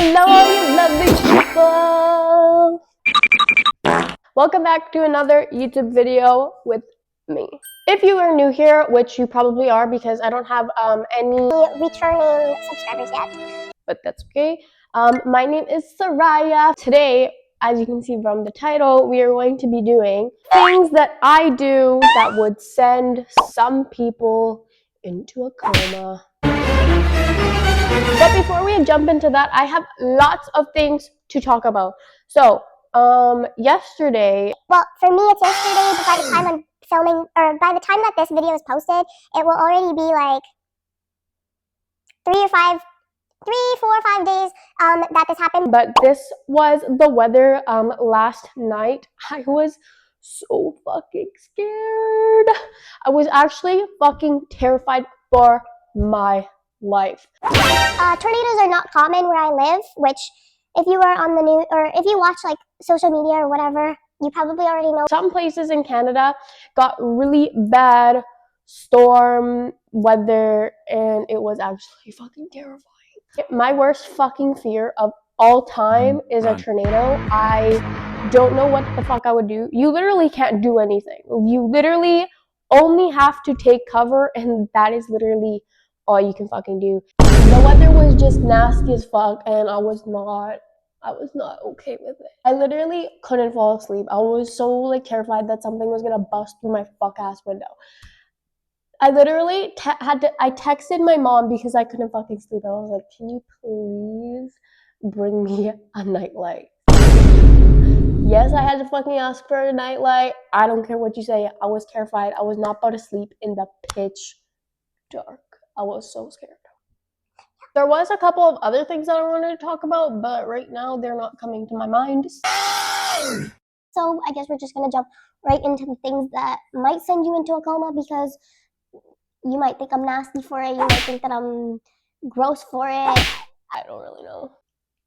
Hello, you lovely people! Welcome back to another YouTube video with me. If you are new here, which you probably are because I don't have any returning subscribers yet, but that's okay. My name is Soraya. Today, as you can see from the title, we are going to be doing things that I do that would send some people into a coma. But before we jump into that, I have lots of things to talk about. So, yesterday... Well, for me, it's yesterday, but by the time I'm filming, or by the time that this video is posted, it will already be like 3, 4, 5 days that this happened. But this was the weather last night. I was so fucking scared. I was actually fucking terrified for my life. Tornadoes are not common where I live, which if you are on the news or if you watch like social media or whatever, you probably already know. Some places in Canada got really bad storm weather and it was actually fucking terrifying. My worst fucking fear of all time is a tornado. I don't know what the fuck I would do. You literally can't do anything. You literally only have to take cover, and that is literally all you can fucking do. The weather was just nasty as fuck, and I was not okay with it. I literally couldn't fall asleep. I was so like terrified that something was gonna bust through my fuck ass window. I literally I texted my mom because I couldn't fucking sleep. I was like, can you please bring me a nightlight? Yes, I had to fucking ask for a nightlight. I don't care what you say. I was terrified. I was not about to sleep in the pitch dark. I was so scared. There was a couple of other things that I wanted to talk about, but right now they're not coming to my mind. So I guess we're just gonna jump right into the things that might send you into a coma, because you might think I'm nasty for it. You might think that I'm gross for it. I don't really know.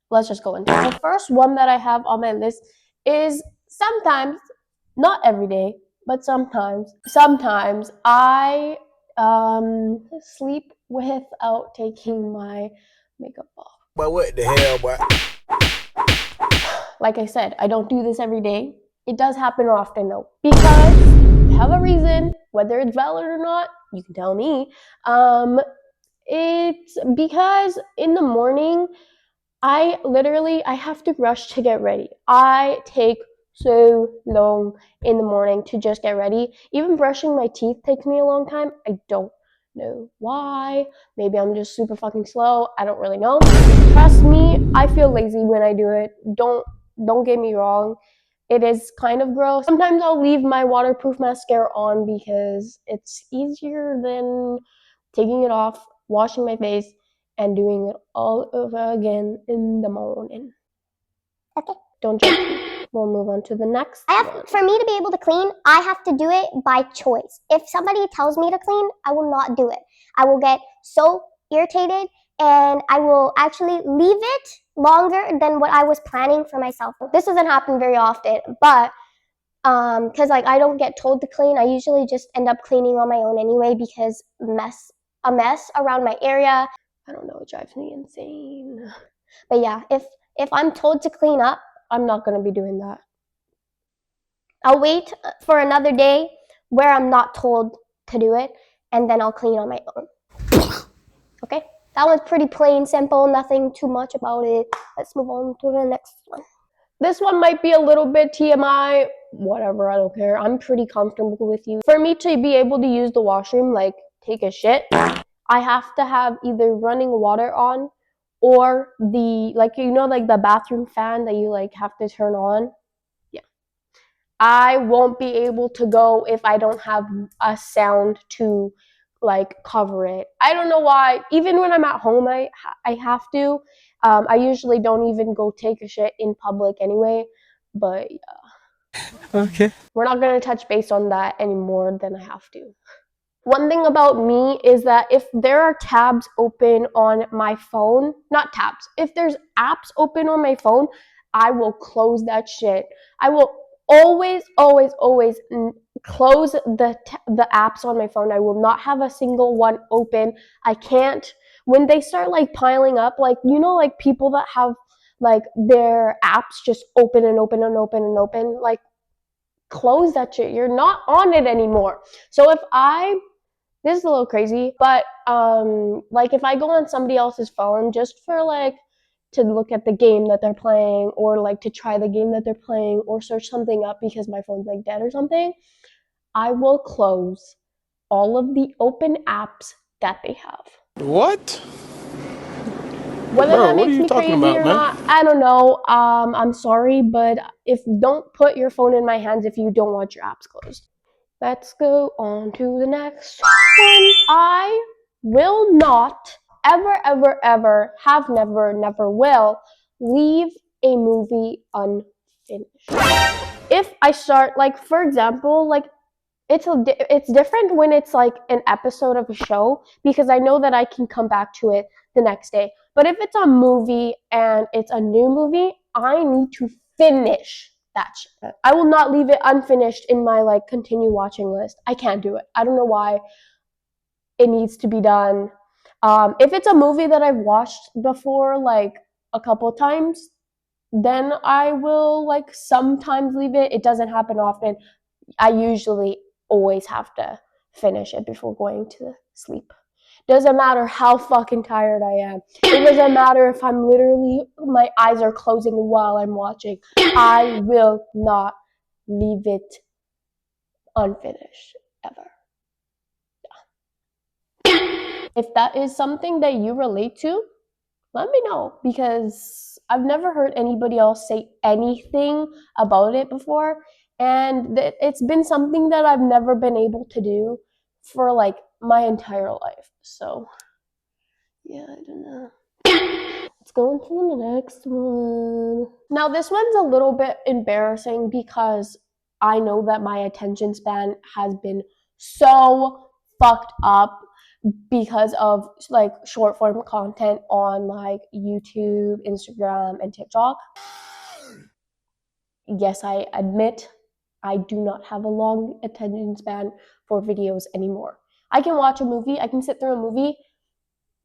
Let's just go into it. The first one that I have on my list is sometimes, not every day, but sometimes I sleep without taking my makeup off. But what the hell, boy? Like I said, I don't do this every day. It does happen often though, because I have a reason, whether it's valid or not, you can tell me. It's because in the morning, I have to rush to get ready. I take so long in the morning to just get ready. Even brushing my teeth takes me a long time. I don't know why. Maybe I'm just super fucking slow. I don't really know. Trust me, I feel lazy when I do it. Don't get me wrong. It is kind of gross. Sometimes I'll leave my waterproof mascara on because it's easier than taking it off, washing my face, and doing it all over again in the morning. Okay. Don't judge me. We'll move on to the next one. For me to be able to clean, I have to do it by choice. If somebody tells me to clean, I will not do it. I will get so irritated, and I will actually leave it longer than what I was planning for myself. This doesn't happen very often, but because like I don't get told to clean, I usually just end up cleaning on my own anyway, because a mess around my area, I don't know, it drives me insane. But yeah, if I'm told to clean up, I'm not going to be doing that. I'll wait for another day where I'm not told to do it, and then I'll clean on my own. Okay? That one's pretty plain, simple, nothing too much about it. Let's move on to the next one. This one might be a little bit TMI. Whatever, I don't care. I'm pretty comfortable with you. For me to be able to use the washroom, like take a shit, I have to have either running water on or the, like, you know, like the bathroom fan that you like have to turn on. Yeah. I won't be able to go if I don't have a sound to like cover it. I don't know why. Even when I'm at home, I have to. I usually don't even go take a shit in public anyway. But yeah. Okay. We're not going to touch base on that any more than I have to. One thing about me is that if there are tabs open on my phone, not tabs, if there's apps open on my phone, I will close that shit. I will always close the apps on my phone. I will not have a single one open. I can't when they start like piling up, like, you know, like people that have like their apps just open and open and open and open, like, close that shit. You're not on it anymore. So if I this is a little crazy, but like if I go on somebody else's phone just for like to look at the game that they're playing, or like to try the game that they're playing, or search something up because my phone's like dead or something, I will close all of the open apps that they have. What? Whether Bro, that what are makes you me talking crazy about, or man? not, I don't know. I'm sorry, but if don't put your phone in my hands if you don't want your apps closed. Let's go on to the next one. I will not ever, ever, ever, have never, never will leave a movie unfinished. If I start, like, for example, like, it's different when it's like an episode of a show, because I know that I can come back to it the next day. But if it's a movie and it's a new movie, I need to finish that shit. I will not leave it unfinished in my like continue watching list. I can't do it. I don't know why. It needs to be done. If it's a movie that I've watched before, like a couple times, then I will like sometimes leave it. It doesn't happen often. I usually always have to finish it before going to sleep. Doesn't matter how fucking tired I am. It doesn't matter if I'm literally, my eyes are closing while I'm watching. I will not leave it unfinished ever. If that is something that you relate to, let me know, because I've never heard anybody else say anything about it before, and it's been something that I've never been able to do for like my entire life. So yeah, I don't know. Let's go into the next one. Now this one's a little bit embarrassing because I know that my attention span has been so fucked up because of like short form content on like YouTube, Instagram, and TikTok. Yes, I admit I do not have a long attention span for videos anymore. I can watch a movie, I can sit through a movie,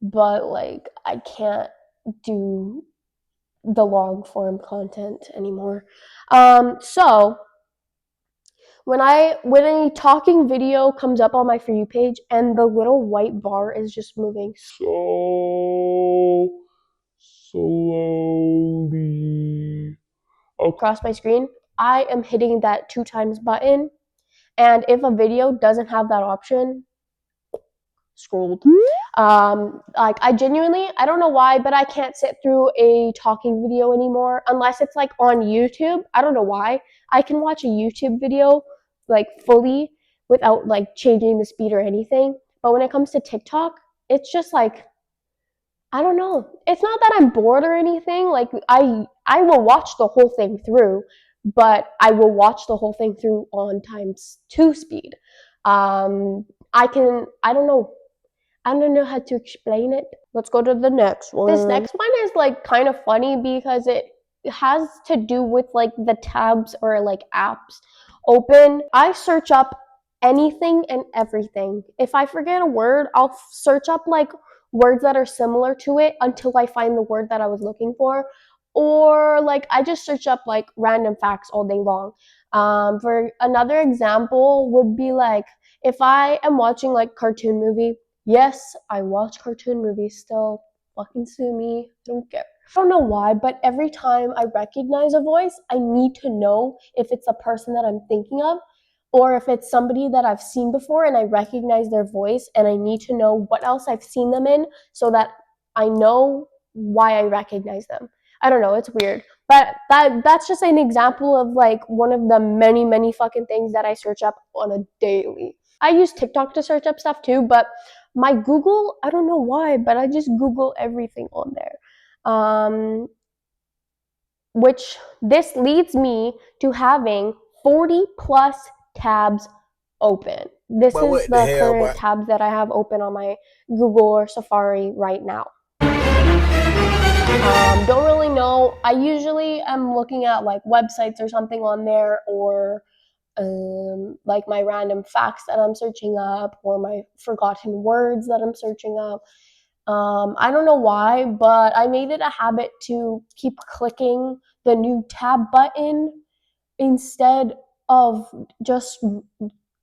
but like I can't do the long form content anymore. So when a talking video comes up on my For You page and the little white bar is just moving so slowly across my screen, I am hitting that 2 times button. And if a video doesn't have that option, scrolled. Like I genuinely, I don't know why, but I can't sit through a talking video anymore unless it's like on YouTube. I don't know why. I can watch a YouTube video like fully without like changing the speed or anything. But when it comes to TikTok, it's just like, I don't know. It's not that I'm bored or anything. Like I will watch the whole thing through, but I will watch the whole thing through on times 2 speed. I don't know. I don't know how to explain it. Let's go to the next one. This next one is like kind of funny because it has to do with like the tabs or like apps open. I search up anything and everything. If I forget a word, I'll search up like words that are similar to it until I find the word that I was looking for. Or like I just search up like random facts all day long. For another example would be like if I am watching like cartoon movie. Yes, I watch cartoon movies still. Fucking sue me. I don't care. I don't know why, but every time I recognize a voice, I need to know if it's a person that I'm thinking of or if it's somebody that I've seen before and I recognize their voice and I need to know what else I've seen them in so that I know why I recognize them. I don't know, it's weird. But that's just an example of like one of the many, many fucking things that I search up on a daily. I use TikTok to search up stuff too, but my Google, I don't know why, but I just Google everything on there. Which this leads me to having 40 plus tabs open. This But is what the the hell, current boy? tabs that I have open on my Google or Safari right now. Don't really know. I usually am looking at like websites or something on there, or like my random facts that I'm searching up, or my forgotten words that I'm searching up. I don't know why, but I made it a habit to keep clicking the new tab button instead of just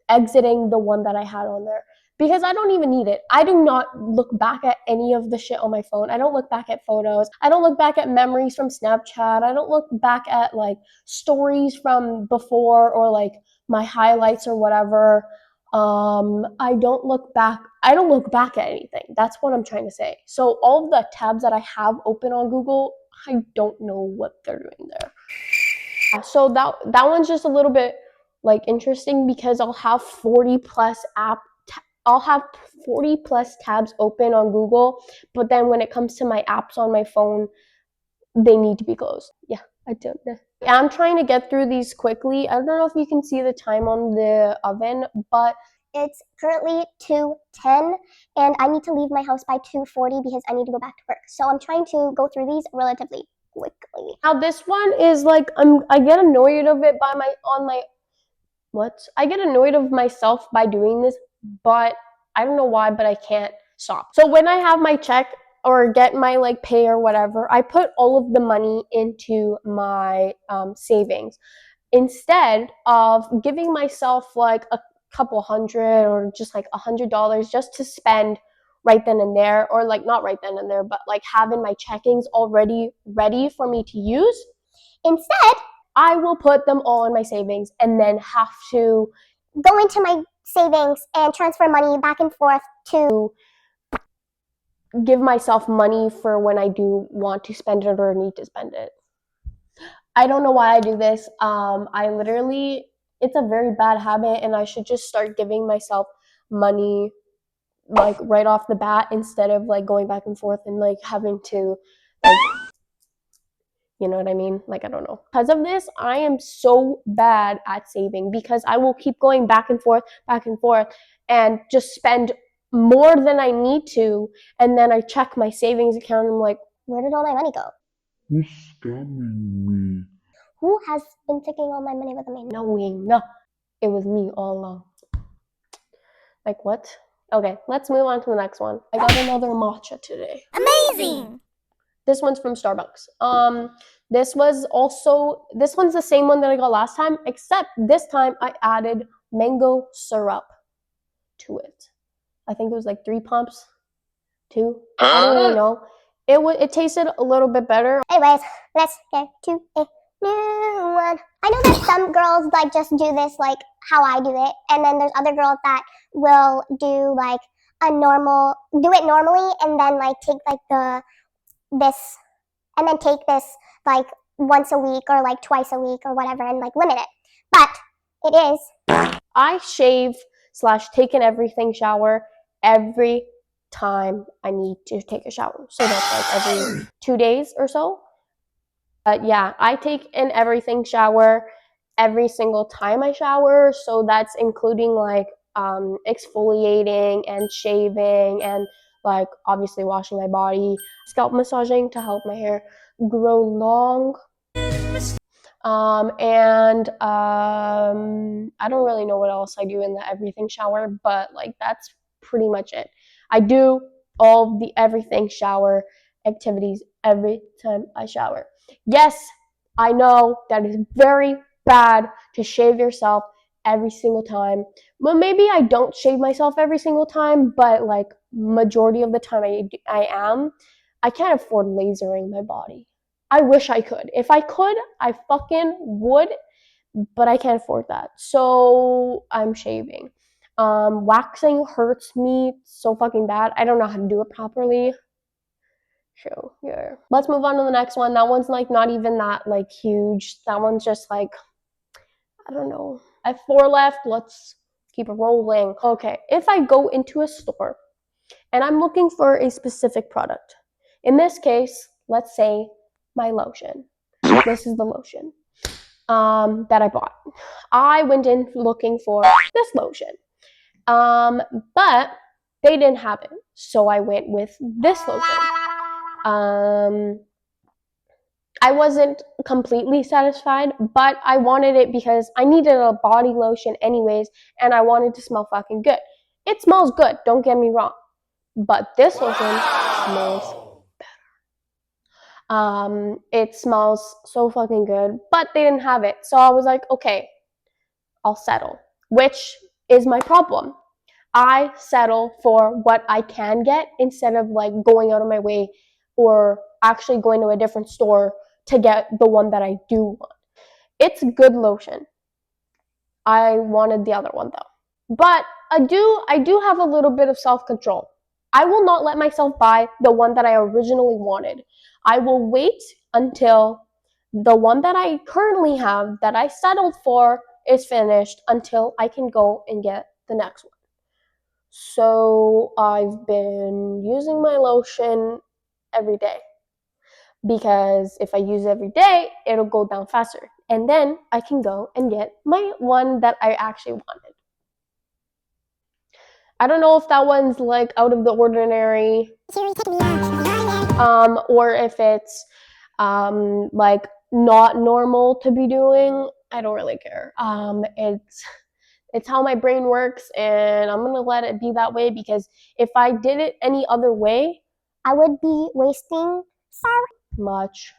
exiting the one that I had on there, because I don't even need it. I do not look back at any of the shit on my phone. I don't look back at photos. I don't look back at memories from Snapchat. I don't look back at like stories from before or like my highlights or whatever. I don't look back. I don't look back at anything. That's what I'm trying to say. So all of the tabs that I have open on Google, I don't know what they're doing there. So that one's just a little bit like interesting because I'll have 40 plus tabs open on Google, but then when it comes to my apps on my phone, they need to be closed. Yeah, I don't know. I'm trying to get through these quickly. I don't know if you can see the time on the oven, but it's currently 2:10 and I need to leave my house by 2:40 because I need to go back to work. So I'm trying to go through these relatively quickly. Now this one is like I get annoyed of it I get annoyed of myself by doing this, but I don't know why, but I can't stop. So when I have my check or get my like pay or whatever, I put all of the money into my savings instead of giving myself like a couple hundred or just like $100 just to spend right then and there, or like not right then and there, but like having my checkings already ready for me to use. Instead, I will put them all in my savings and then have to go into my savings and transfer money back and forth to give myself money for when I do want to spend it or need to spend it. I don't know why I do this. It's a very bad habit, and I should just start giving myself money like right off the bat instead of like going back and forth and like having to like, you know what I mean? Like, I don't know. Because of this, I am so bad at saving because I will keep going back and forth, and just spend more than I need to. And then I check my savings account and I'm like, where did all my money go? Who's scamming me? Who has been taking all my money with me? no, it was me all along. Like, what? Okay, let's move on to the next one. I got another matcha today. Amazing! This one's from Starbucks. This one's the same one that I got last time, except this time I added mango syrup to it. I think it was like 3 pumps, 2. I don't really know. It tasted a little bit better. Anyways, let's get to a new one. I know that some girls like just do this like how I do it, and then there's other girls that will do like do it normally, and then like take like take this like once a week or like twice a week or whatever, and like limit it. But it is. I shave / take an everything shower every time I need to take a shower. So that's like every 2 days or so. But yeah, I take an everything shower every single time I shower. So that's including like exfoliating and shaving and like obviously washing my body, scalp massaging to help my hair grow long. I don't really know what else I do in the everything shower, but like that's pretty much it. I do all the everything shower activities every time I shower. Yes, I know that is very bad to shave yourself every single time. Well, maybe I don't shave myself every single time, but like majority of the time I am. I can't afford lasering my body. I wish I could. If I could, I fucking would, but I can't afford that. So I'm shaving. Waxing hurts me so fucking bad. I don't know how to do it properly. So yeah. Let's move on to the next one. That one's like not even that like huge. That one's just like, I don't know. I have 4 left. Let's keep it rolling. Okay, if I go into a store and I'm looking for a specific product, in this case, let's say my lotion. This is the lotion that I bought. I went in looking for this lotion, but they didn't have it, so I went with this lotion. I wasn't completely satisfied, but I wanted it because I needed a body lotion anyways, and I wanted to smell fucking good. It smells good, don't get me wrong, but this lotion smells better. It smells so fucking good, but they didn't have it. So I was like, okay, I'll settle, which is my problem. I settle for what I can get instead of like going out of my way or actually going to a different store to get the one that I do want. It's good lotion. I wanted the other one though. But I do have a little bit of self-control. I will not let myself buy the one that I originally wanted. I will wait until the one that I currently have that I settled for is finished until I can go and get the next one. So I've been using my lotion every day because if I use it every day, it'll go down faster. And then I can go and get my one that I actually wanted. I don't know if that one's like out of the ordinary, or if it's like not normal to be doing. I don't really care. It's how my brain works, and I'm gonna let it be that way because if I did it any other way, I would be wasting so much.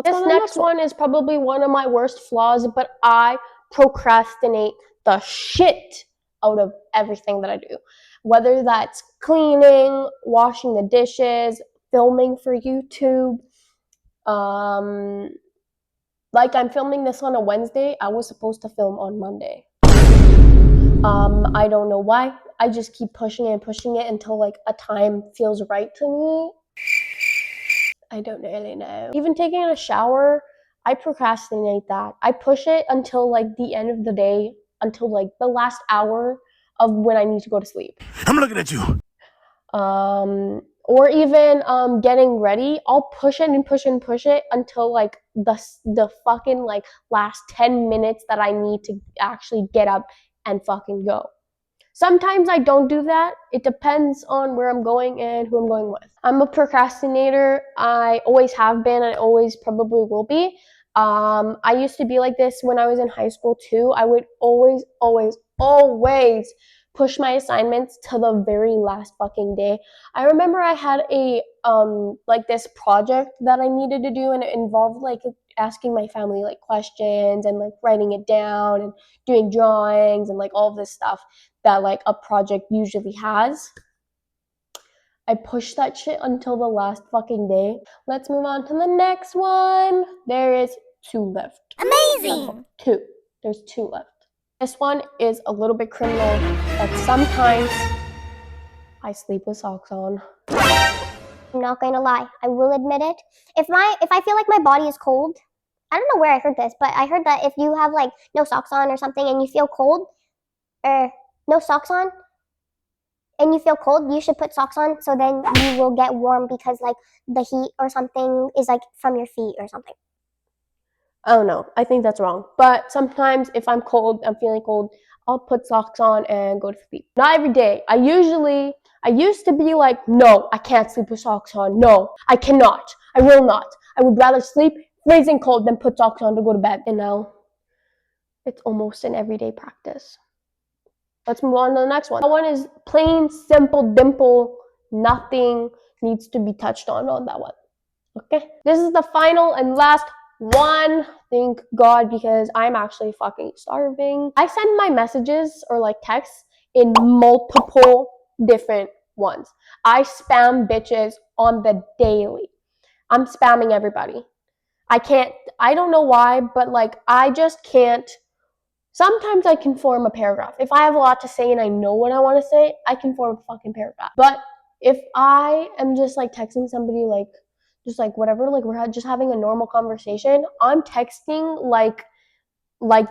This next one is probably one of my worst flaws, but I procrastinate the shit out of everything that I do. Whether that's cleaning, washing the dishes, filming for YouTube. Like I'm filming this on a Wednesday. I was supposed to film on Monday. I don't know why. I just keep pushing it and pushing it until like a time feels right to me. I don't really know. Even taking a shower, I procrastinate that. I push it until like the end of the day, until like the last hour of when I need to go to sleep. I'm looking at you. Or even getting ready, I'll push it and push it and push it until like the fucking like last 10 minutes that I need to actually get up and fucking go. Sometimes I don't do that. It depends on where I'm going and who I'm going with. I'm a procrastinator. I always have been and I always probably will be. I used to be like this when I was in high school too. I would always push my assignments to the very last fucking day. I remember I had a like this project that I needed to do, and it involved like asking my family like questions and like writing it down and doing drawings and like all of this stuff that like a project usually has. I pushed that shit until the last fucking day. Let's move on to the next one. There is 2 left. amazing. 2. There's 2 left. This one is a little bit criminal, but sometimes I sleep with socks on. I'm not going to lie. I will admit it. If I feel like my body is cold, I don't know where I heard this, but I heard that if you have like no socks on or something and you feel cold, or no socks on, and you feel cold, you should put socks on so then you will get warm because like the heat or something is like from your feet or something. Oh no, I think that's wrong. But sometimes if I'm cold, I'm feeling cold, I'll put socks on and go to sleep. Not every day. I used to be like, no, I can't sleep with socks on. No, I cannot. I will not. I would rather sleep freezing cold than put socks on to go to bed. And now it's almost an everyday practice. Let's move on to the next one. That one is plain, simple, dimple. Nothing needs to be touched on that one. Okay? This is the final and last one. Thank God, because I'm actually fucking starving. I send my messages or like texts in multiple different ones. I spam bitches on the daily. I'm spamming everybody. I don't know why, but like I just can't. Sometimes I can form a paragraph. If I have a lot to say and I know what I want to say, I can form a fucking paragraph. But if I am just like texting somebody like just like whatever, like we're just having a normal conversation, I'm texting like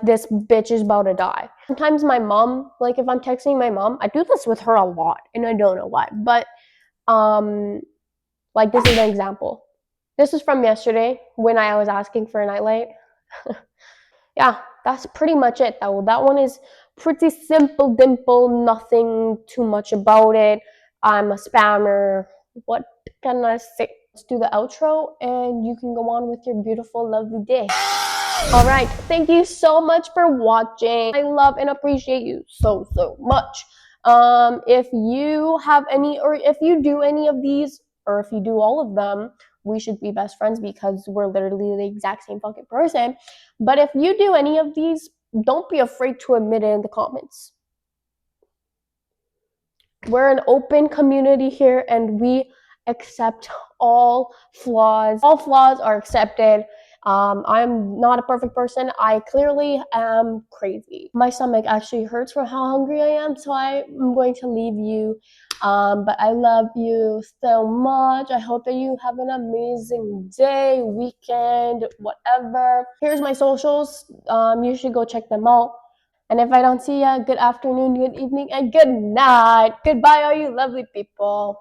this bitch is about to die. Sometimes my mom, like if I'm texting my mom, I do this with her a lot and I don't know why. But like this is an example. This is from yesterday when I was asking for a nightlight. Yeah, that's pretty much it. That one is pretty simple, dimple, nothing too much about it. I'm a spammer. What can I say? Let's do the outro and you can go on with your beautiful, lovely day. All right, thank you so much for watching. I love and appreciate you so much. If you have any, or if you do any of these, or if you do all of them, we should be best friends because we're literally the exact same fucking person. But if you do any of these, don't be afraid to admit it in the comments. We're an open community here and we accept all flaws. All flaws are accepted. I'm not a perfect person. I clearly am crazy. My stomach actually hurts from how hungry I am, so I'm going to leave you. But I love you so much. I hope that you have an amazing day, weekend, whatever. Here's my socials. You should go check them out. And if I don't see ya, good afternoon, good evening, and good night. Goodbye, all you lovely people.